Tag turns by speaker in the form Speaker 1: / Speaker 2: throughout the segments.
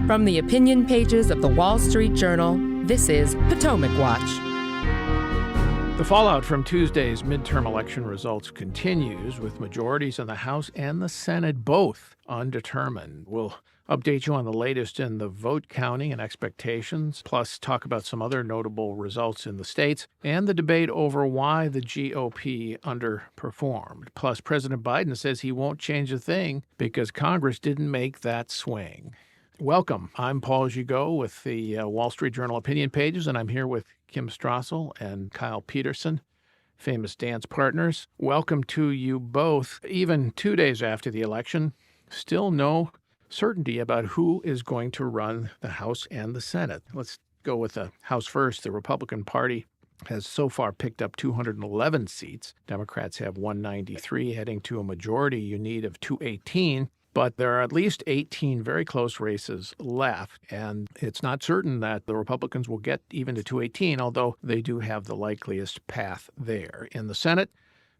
Speaker 1: From the opinion pages of the Wall Street Journal, this is Potomac Watch.
Speaker 2: The fallout from Tuesday's midterm election results continues, with majorities in the House and the Senate both undetermined. We'll update you on the latest in the vote counting and expectations, plus talk about some other notable results in the states and the debate over why the GOP underperformed. Plus, President Biden says he won't change a thing because Congress didn't make that swing. Welcome. I'm Paul Gigot with the Wall Street Journal opinion pages, and I'm here with Kim Strassel and Kyle Peterson, famous dance partners. Welcome to you both. Even 2 days after the election, still no certainty about who is going to run the House and the Senate. Let's go with the House first. The Republican Party has so far picked up 211 seats. Democrats have 193, heading to a majority you need of 218. But there are at least 18 very close races left, and it's not certain that the Republicans will get even to 218, although they do have the likeliest path there. In the Senate,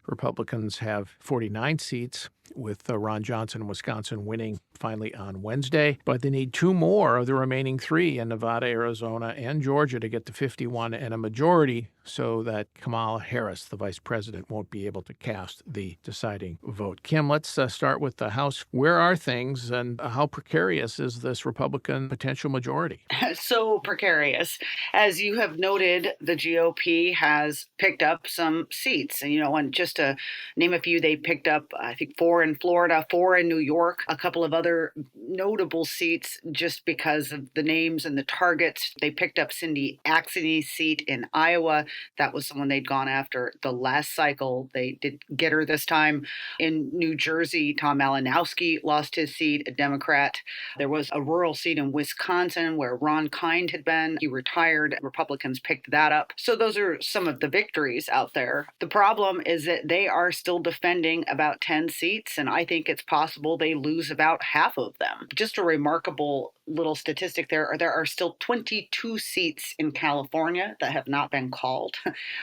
Speaker 2: Republicans have 49 seats, with Ron Johnson in Wisconsin winning finally on Wednesday. But they need two more of the remaining three in Nevada, Arizona, and Georgia to get to 51 and a majority so that Kamala Harris, the vice president, won't be able to cast the deciding vote. Kim, let's start with the House. Where are things and how precarious is this Republican potential majority?
Speaker 3: So precarious. As you have noted, the GOP has picked up some seats. And just to name a few, they picked up, I think, 4 in Florida, 4 in New York, a couple of other notable seats just because of the names and the targets. They picked up Cindy Axene's seat in Iowa. That was someone they'd gone after the last cycle. They did get her this time. In New Jersey, Tom Malinowski lost his seat, a Democrat. There was a rural seat in Wisconsin where Ron Kind had been. He retired. Republicans picked that up. So those are some of the victories out there. The problem is that they are still defending about 10 seats. And I think it's possible they lose about half of them. Just a remarkable little statistic there are still 22 seats in California that have not been called.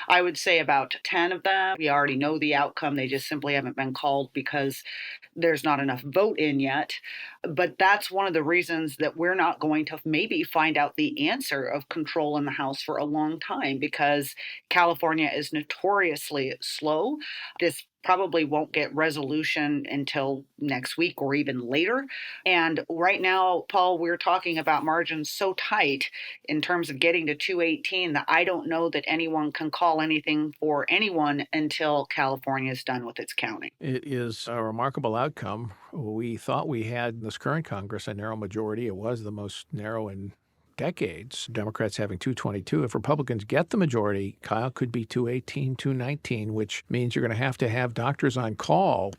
Speaker 3: I would say about 10 of them, we already know the outcome. They just simply haven't been called because there's not enough vote in yet. But that's one of the reasons that we're not going to maybe find out the answer of control in the House for a long time, because California is notoriously slow. This probably won't get resolution until next week or even later. And right now, Paul, we're talking about margins so tight in terms of getting to 218 that I don't know that anyone can call anything for anyone until California is done with its counting.
Speaker 2: It is a remarkable outcome. We thought we had in this current Congress a narrow majority. It was the most narrow in decades, Democrats having 222. If Republicans get the majority, Kyle, could be 218, 219, which means you're going to have doctors on call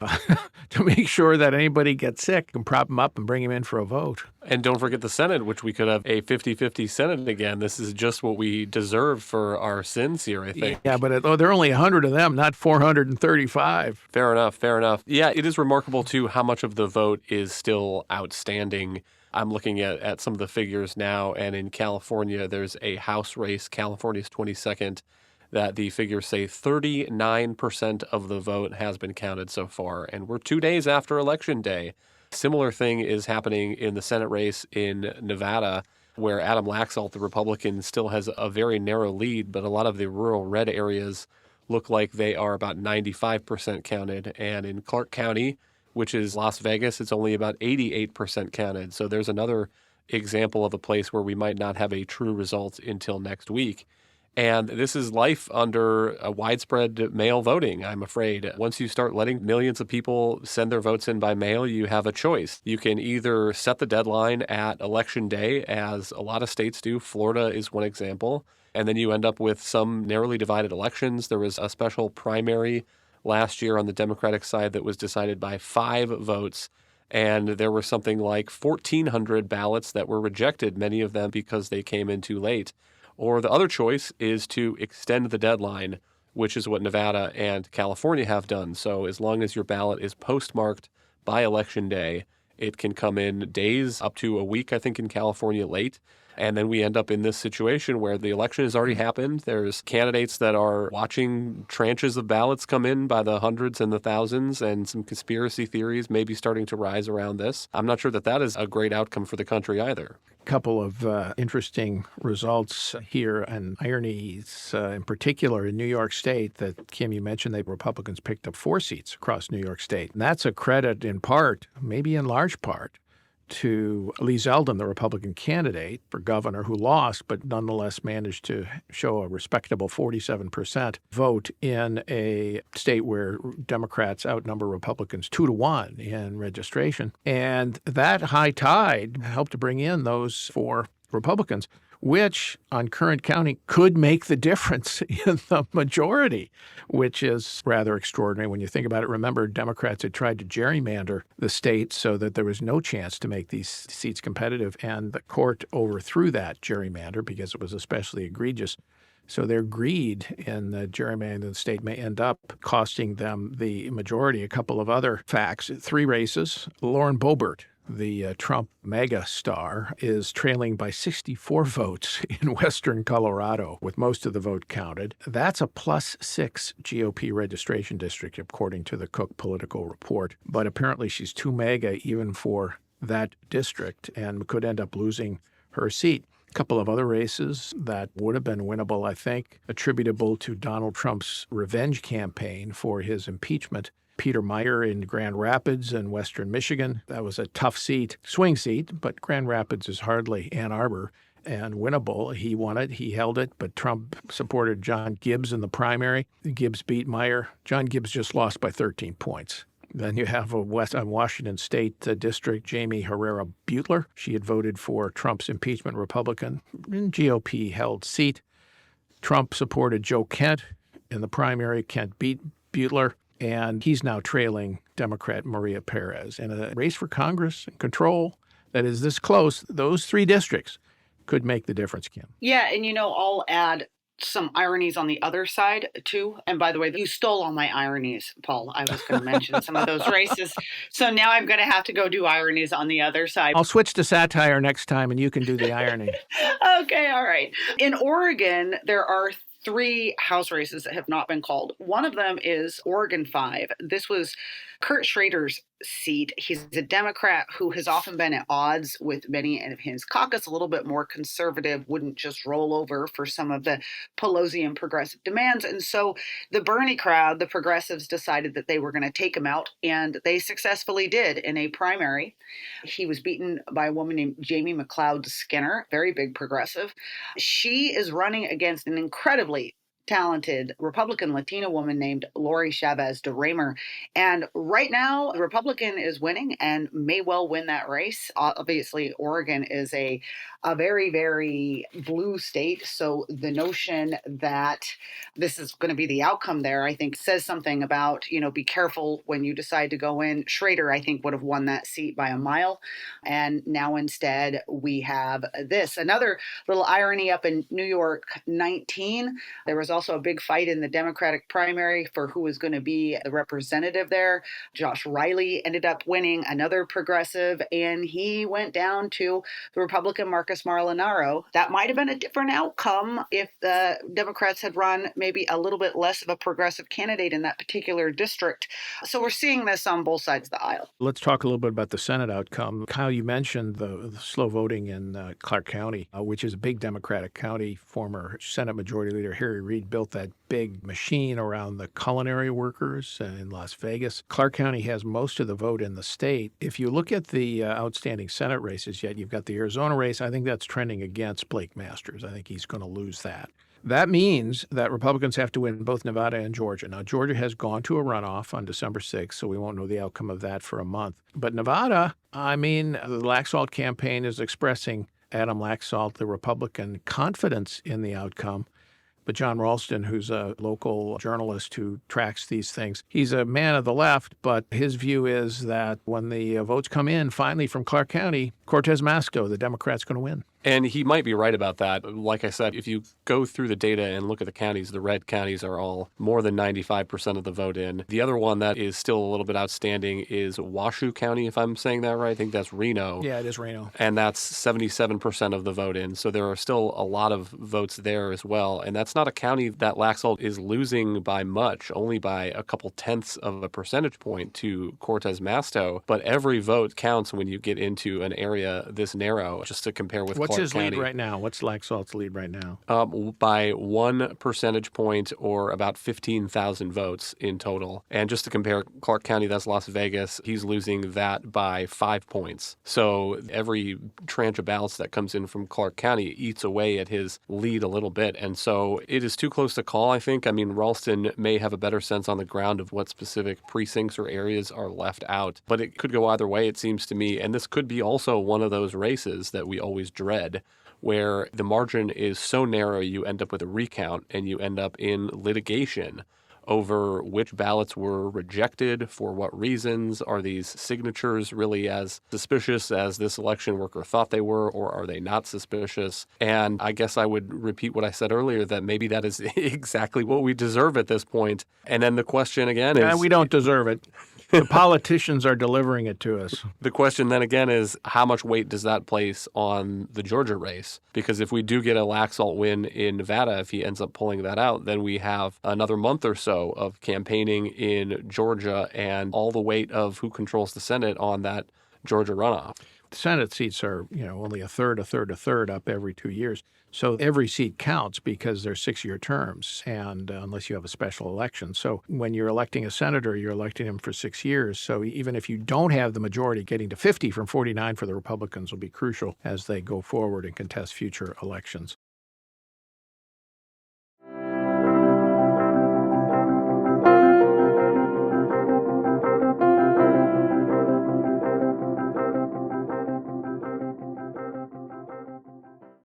Speaker 2: to make sure that anybody gets sick and prop them up and bring him in for a vote.
Speaker 4: And don't forget the Senate, which we could have a 50-50 Senate again. This is just what we deserve for our sins here, I think.
Speaker 2: Yeah, but there are only 100 of them, not 435.
Speaker 4: Fair enough. Yeah, it is remarkable, too, how much of the vote is still outstanding. I'm looking at some of the figures now, and in California, there's a House race, California's 22nd, that the figures say 39% of the vote has been counted so far, and we're 2 days after Election Day. Similar thing is happening in the Senate race in Nevada, where Adam Laxalt, the Republican, still has a very narrow lead, but a lot of the rural red areas look like they are about 95% counted, and in Clark County, which is Las Vegas, it's only about 88% counted. So there's another example of a place where we might not have a true result until next week. And this is life under a widespread mail voting, I'm afraid. Once you start letting millions of people send their votes in by mail, you have a choice. You can either set the deadline at Election Day, as a lot of states do. Florida is one example. And then you end up with some narrowly divided elections. There was a special primary last year on the Democratic side that was decided by 5 votes, and there were something like 1,400 ballots that were rejected, many of them because they came in too late. Or the other choice is to extend the deadline, which is what Nevada and California have done. So as long as your ballot is postmarked by Election Day, it can come in days, up to a week, I think, in California late. And then we end up in this situation where the election has already happened. There's candidates that are watching tranches of ballots come in by the hundreds and the thousands, and some conspiracy theories may be starting to rise around this. I'm not sure that that is a great outcome for the country either.
Speaker 2: Couple of interesting results here and ironies, in particular in New York State that, Kim, you mentioned that Republicans picked up 4 seats across New York State. And that's a credit in part, maybe in large part, to Lee Zeldin, the Republican candidate for governor who lost, but nonetheless managed to show a respectable 47% vote in a state where Democrats outnumber Republicans 2-1 in registration. And that high tide helped to bring in those 4 Republicans, which on current counting could make the difference in the majority, which is rather extraordinary when you think about it. Remember, Democrats had tried to gerrymander the state so that there was no chance to make these seats competitive, and the court overthrew that gerrymander because it was especially egregious. So their greed in the gerrymandering of the state may end up costing them the majority. A couple of other facts: 3 races. Lauren Boebert, the Trump mega star, is trailing by 64 votes in western Colorado, with most of the vote counted. That's a +6 GOP registration district, according to the Cook Political Report. But apparently she's too mega even for that district and could end up losing her seat. A couple of other races that would have been winnable, I think, attributable to Donald Trump's revenge campaign for his impeachment. Peter Meyer in Grand Rapids in western Michigan. That was a tough seat, swing seat, but Grand Rapids is hardly Ann Arbor and winnable. He won it. He held it, but Trump supported John Gibbs in the primary. Gibbs beat Meyer. John Gibbs just lost by 13 points. Then you have a Washington State district, Jamie Herrera Butler. She had voted for Trump's impeachment Republican in GOP held seat. Trump supported Joe Kent in the primary. Kent beat Butler. And he's now trailing Democrat Maria Perez in a race for Congress and control that is this close. Those 3 districts could make the difference, Kim.
Speaker 3: Yeah, and I'll add some ironies on the other side, too. And by the way, you stole all my ironies, Paul. I was going to mention some of those races. So now I'm going to have to go do ironies on the other side.
Speaker 2: I'll switch to satire next time, and you can do the irony.
Speaker 3: Okay, all right. In Oregon, there are 3 House races that have not been called. One of them is Oregon 5. This was Kurt Schrader's seat. He's a Democrat who has often been at odds with many of his caucus, a little bit more conservative, wouldn't just roll over for some of the Pelosi and progressive demands. And so the Bernie crowd, the progressives, decided that they were going to take him out, and they successfully did in a primary. He was beaten by a woman named Jamie McLeod Skinner, very big progressive. She is running against an incredibly talented Republican Latina woman named Lori Chavez de Raymer. And right now, the Republican is winning and may well win that race. Obviously, Oregon is a very, very blue state. So the notion that this is going to be the outcome there, I think, says something about, be careful when you decide to go in. Schrader, I think, would have won that seat by a mile. And now instead, we have this. Another little irony up in New York 19. There was also a big fight in the Democratic primary for who was going to be the representative there. Josh Riley ended up winning, another progressive, and he went down to the Republican Marcus Molinaro. That might have been a different outcome if the Democrats had run maybe a little bit less of a progressive candidate in that particular district. So we're seeing this on both sides of the aisle.
Speaker 2: Let's talk a little bit about the Senate outcome. Kyle, you mentioned the slow voting in Clark County, which is a big Democratic county. Former Senate Majority Leader Harry Reid built that big machine around the culinary workers in Las Vegas. Clark County has most of the vote in the state. If you look at the outstanding Senate races yet, you've got the Arizona race. I think that's trending against Blake Masters. I think he's going to lose that. That means that Republicans have to win both Nevada and Georgia. Now, Georgia has gone to a runoff on December 6th, so we won't know the outcome of that for a month. But Nevada, the Laxalt campaign is expressing, Adam Laxalt, the Republican, confidence in the outcome. But John Ralston, who's a local journalist who tracks these things, he's a man of the left, but his view is that when the votes come in finally from Clark County, Cortez Masto, the Democrat's going to win.
Speaker 4: And he might be right about that. Like I said, if you go through the data and look at the counties, the red counties are all more than 95% of the vote in. The other one that is still a little bit outstanding is Washoe County, if I'm saying that right. I think that's Reno.
Speaker 2: Yeah, it is Reno.
Speaker 4: And that's 77% of the vote in. So there are still a lot of votes there as well. And that's not a county that Laxalt is losing by much, only by a couple tenths of a percentage point to Cortez Masto. But every vote counts when you get into an area this narrow, just to compare with
Speaker 2: What's
Speaker 4: Clark
Speaker 2: his
Speaker 4: County.
Speaker 2: lead right now? What's Laxalt's lead right now?
Speaker 4: By 1 percentage point or about 15,000 votes in total. And just to compare, Clark County, that's Las Vegas, he's losing that by 5 points. So every tranche of ballots that comes in from Clark County eats away at his lead a little bit. And so it is too close to call, I think. I mean, Ralston may have a better sense on the ground of what specific precincts or areas are left out. But it could go either way, it seems to me. And this could be also one of those races that we always dread, where the margin is so narrow you end up with a recount and you end up in litigation over which ballots were rejected, for what reasons. Are these signatures really as suspicious as this election worker thought they were, or are they not suspicious? And I guess I would repeat what I said earlier, that maybe that is exactly what we deserve at this point. And then the question again is...
Speaker 2: we don't deserve it. The politicians are delivering it to us.
Speaker 4: The question then again is, how much weight does that place on the Georgia race? Because if we do get a Laxalt win in Nevada, if he ends up pulling that out, then we have another month or so of campaigning in Georgia and all the weight of who controls the Senate on that Georgia runoff.
Speaker 2: The Senate seats are, only a third up every 2 years. So every seat counts because they're 6-year terms, and unless you have a special election. So when you're electing a senator, you're electing him for 6 years. So even if you don't have the majority, getting to 50 from 49 for the Republicans will be crucial as they go forward and contest future elections.